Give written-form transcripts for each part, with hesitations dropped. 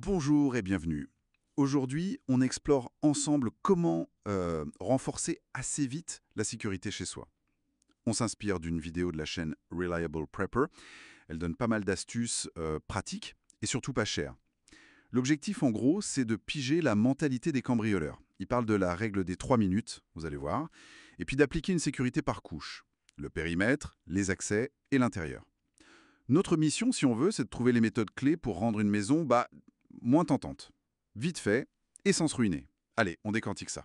Bonjour et bienvenue. Aujourd'hui, on explore ensemble comment renforcer assez vite la sécurité chez soi. On s'inspire d'une vidéo de la chaîne Reliable Prepper. Elle donne pas mal d'astuces pratiques et surtout pas chères. L'objectif, en gros, c'est de piger la mentalité des cambrioleurs. Ils parlent de la règle des 3 minutes, vous allez voir, et puis d'appliquer une sécurité par couche. Le périmètre, les accès et l'intérieur. Notre mission, si on veut, c'est de trouver les méthodes clés pour rendre une maison moins tentante. Vite fait et sans se ruiner. Allez, on décantique ça.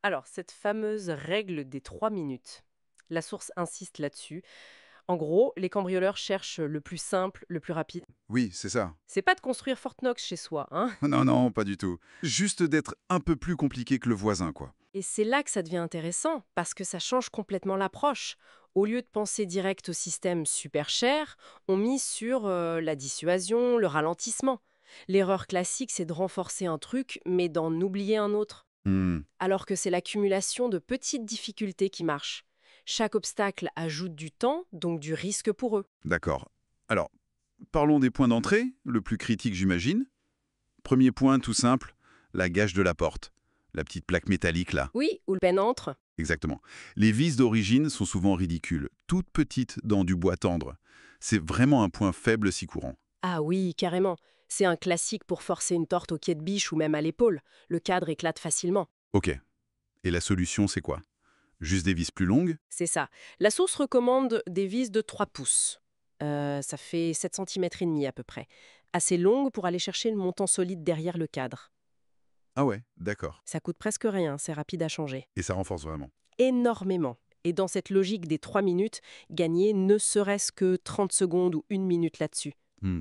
Alors, cette fameuse règle des 3 minutes, la source insiste là-dessus. En gros, les cambrioleurs cherchent le plus simple, le plus rapide. Oui, c'est ça. C'est pas de construire Fort Knox chez soi, hein. Non, non, pas du tout. Juste d'être un peu plus compliqué que le voisin, quoi. Et c'est là que ça devient intéressant, parce que ça change complètement l'approche. Au lieu de penser direct au système super cher, on mise sur la dissuasion, le ralentissement. L'erreur classique, c'est de renforcer un truc, mais d'en oublier un autre. Hmm, Alors que c'est l'accumulation de petites difficultés qui marche. Chaque obstacle ajoute du temps, donc du risque pour eux. d'accord. Alors, parlons des points d'entrée, le plus critique, j'imagine. Premier point, tout simple, la gage de la porte. La petite plaque métallique, là. Oui, où le peine entre. Exactement. Les vis d'origine sont souvent ridicules, toutes petites dans du bois tendre. C'est vraiment un point faible si courant. Ah oui, carrément. C'est un classique pour forcer une torte au pied de biche ou même à l'épaule. Le cadre éclate facilement. Ok. Et la solution, c'est quoi? Juste des vis plus longues? C'est ça. La source recommande des vis de 3 pouces. Ça fait 7,5 cm à peu près. Assez longue pour aller chercher le montant solide derrière le cadre. Ah ouais, d'accord. Ça coûte presque rien, c'est rapide à changer. Et ça renforce vraiment. Énormément. Et dans cette logique des 3 minutes, gagner ne serait-ce que 30 secondes ou 1 minute là-dessus.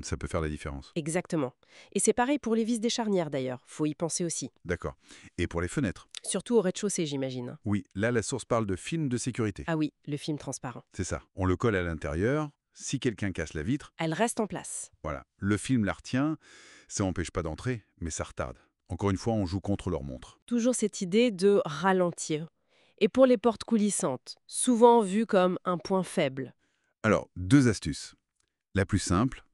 Ça peut faire la différence. Exactement. Et c'est pareil pour les vis des charnières d'ailleurs, faut y penser aussi. D'accord. Et pour les fenêtres? Surtout au rez-de-chaussée, j'imagine. Oui, là, la source parle de film de sécurité. Ah oui, le film transparent. C'est ça. On le colle à l'intérieur. Si quelqu'un casse la vitre, Elle reste en place. voilà. Le film la retient. Ça n'empêche pas d'entrer, mais ça retarde. Encore une fois, on joue contre leur montre. Toujours cette idée de ralentir. Et pour les portes coulissantes, souvent vues comme un point faible. Alors, deux astuces. La plus simple,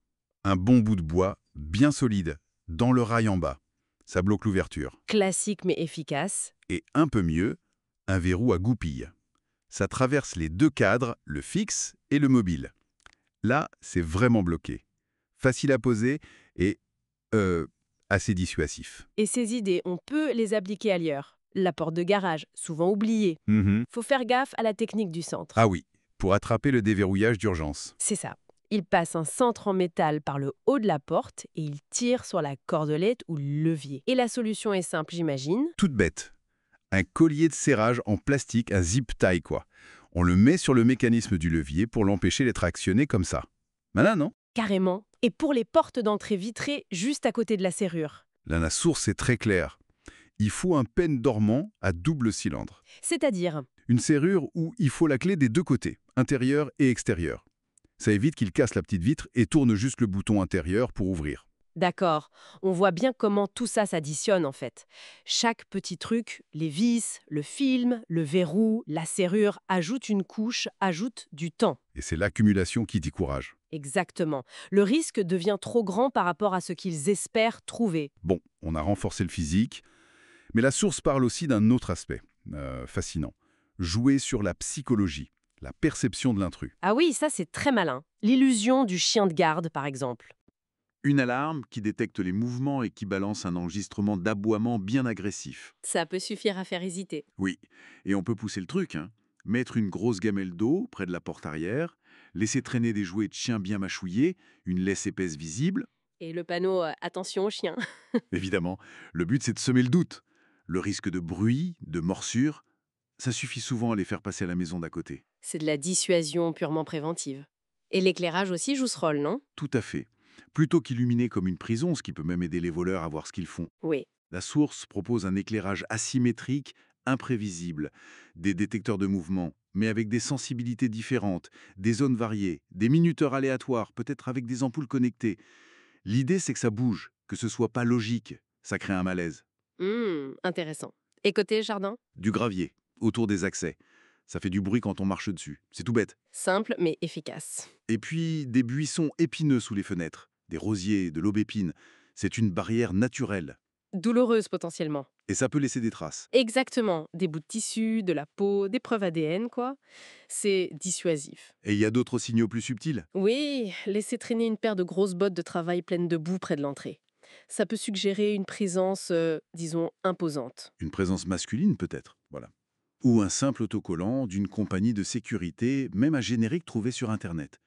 un bon bout de bois bien solide, dans le rail en bas. Ça bloque l'ouverture. Classique mais efficace. Et un peu mieux, un verrou à goupille. Ça traverse les deux cadres, le fixe et le mobile. Là, c'est vraiment bloqué. Facile à poser et assez dissuasif. Et ces idées, on peut les appliquer ailleurs. La porte de garage, souvent oubliée. Mhm. Faut faire gaffe à la technique du centre. Ah oui, pour attraper le déverrouillage d'urgence. C'est ça. Il passe un centre en métal par le haut de la porte et il tire sur la cordelette ou le levier. Et la solution est simple, j'imagine. Toute bête. Un collier de serrage en plastique, un zip tie quoi. On le met sur le mécanisme du levier pour l'empêcher d'être actionné comme ça. Malin, non? Carrément. Et pour les portes d'entrée vitrées, juste à côté de la serrure. Là, la source est très claire. Il faut un pêne dormant à double cylindre. C'est-à-dire, Une serrure où il faut la clé des deux côtés, intérieur et extérieur. Ça évite qu'il casse la petite vitre et tourne juste le bouton intérieur pour ouvrir. d'accord, on voit bien comment tout ça s'additionne en fait. Chaque petit truc, les vis, le film, le verrou, la serrure, ajoute une couche, ajoute du temps. Et c'est l'accumulation qui décourage. Exactement. Le risque devient trop grand par rapport à ce qu'ils espèrent trouver. Bon, on a renforcé le physique, mais la source parle aussi d'un autre aspect, fascinant. Jouer sur la psychologie, la perception de l'intrus. Ah oui, ça c'est très malin. L'illusion du chien de garde, par exemple. Une alarme qui détecte les mouvements et qui balance un enregistrement d'aboiement bien agressif. Ça peut suffire à faire hésiter. Oui, et on peut pousser le truc, hein. Mettre une grosse gamelle d'eau près de la porte arrière, laisser traîner des jouets de chiens bien mâchouillés, une laisse épaisse visible. Et le panneau attention au chien. Évidemment, le but c'est de semer le doute. Le risque de bruit, de morsure, ça suffit souvent à les faire passer à la maison d'à côté. C'est de la dissuasion purement préventive. Et l'éclairage aussi joue ce rôle, non? Tout à fait. Plutôt qu'illuminer comme une prison, ce qui peut même aider les voleurs à voir ce qu'ils font. Oui. La source propose un éclairage asymétrique, imprévisible, des détecteurs de mouvement, mais avec des sensibilités différentes, des zones variées, des minuteurs aléatoires, peut-être avec des ampoules connectées. L'idée, c'est que ça bouge, que ce soit pas logique. Ça crée un malaise. Intéressant. Et côté jardin? Du gravier, autour des accès. Ça fait du bruit quand on marche dessus. C'est tout bête. Simple mais efficace. Et puis, des buissons épineux sous les fenêtres, des rosiers, de l'aubépine. C'est une barrière naturelle. Douloureuse potentiellement. Et ça peut laisser des traces. Exactement. Des bouts de tissu, de la peau, des preuves ADN, quoi. C'est dissuasif. Et il y a d'autres signaux plus subtils. Oui, laisser traîner une paire de grosses bottes de travail pleines de boue près de l'entrée. Ça peut suggérer une présence, disons, imposante. Une présence masculine peut-être. Voilà. Ou un simple autocollant d'une compagnie de sécurité, même un générique trouvé sur Internet.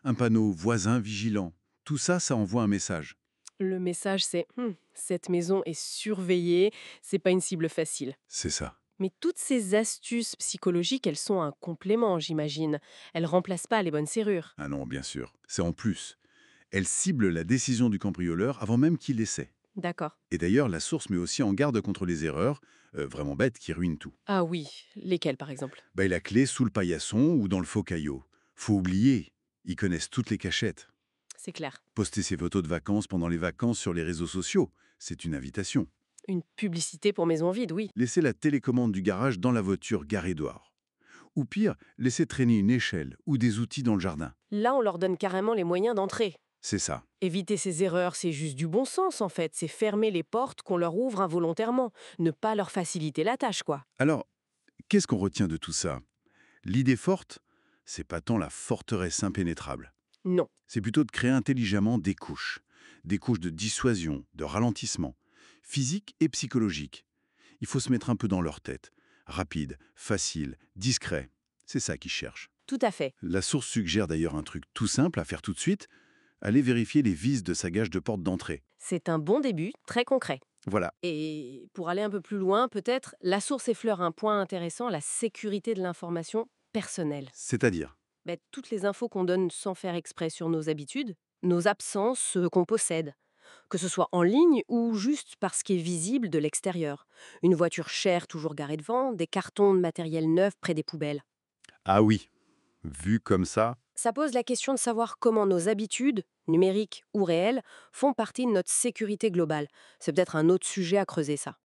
Un panneau voisin vigilant. Tout ça, ça envoie un message. Le message, c'est cette maison est surveillée, c'est pas une cible facile. C'est ça. Mais toutes ces astuces psychologiques, elles sont un complément, j'imagine. Elles remplacent pas les bonnes serrures. Ah non, bien sûr. C'est en plus. Elle cible la décision du cambrioleur avant même qu'il l'essaie. D'accord. Et d'ailleurs, la source met aussi en garde contre les erreurs, vraiment bêtes, qui ruinent tout. Ah oui, lesquelles par exemple? La clé sous le paillasson ou dans le faux caillot. Faut oublier, ils connaissent toutes les cachettes. C'est clair. Poster ses photos de vacances pendant les vacances sur les réseaux sociaux, c'est une invitation. Une publicité pour maison vide, oui. Laisser la télécommande du garage dans la voiture garée dehors. Ou pire, laisser traîner une échelle ou des outils dans le jardin. Là, on leur donne carrément les moyens d'entrer. C'est ça. Éviter ces erreurs, c'est juste du bon sens en fait. C'est fermer les portes qu'on leur ouvre involontairement. Ne pas leur faciliter la tâche, quoi. Alors, qu'est-ce qu'on retient de tout ça? L'idée forte, c'est pas tant la forteresse impénétrable. Non. C'est plutôt de créer intelligemment des couches. Des couches de dissuasion, de ralentissement, physique et psychologique. Il faut se mettre un peu dans leur tête. Rapide, facile, discret. C'est ça qu'ils cherchent. Tout à fait. La source suggère d'ailleurs un truc tout simple à faire tout de suite. Aller vérifier les vis de sa gage de porte d'entrée. C'est un bon début, très concret. Voilà, Et pour aller un peu plus loin, peut-être, la source effleure un point intéressant, la sécurité de l'information personnelle. c'est-à-dire. Toutes les infos qu'on donne sans faire exprès sur nos habitudes, nos absences, ce qu'on possède. Que ce soit en ligne ou juste parce qu'il est visible de l'extérieur. Une voiture chère toujours garée devant, des cartons de matériel neuf près des poubelles. Ah oui, vu comme ça, Ça pose la question de savoir comment nos habitudes, numériques ou réelles, font partie de notre sécurité globale. C'est peut-être un autre sujet à creuser, ça.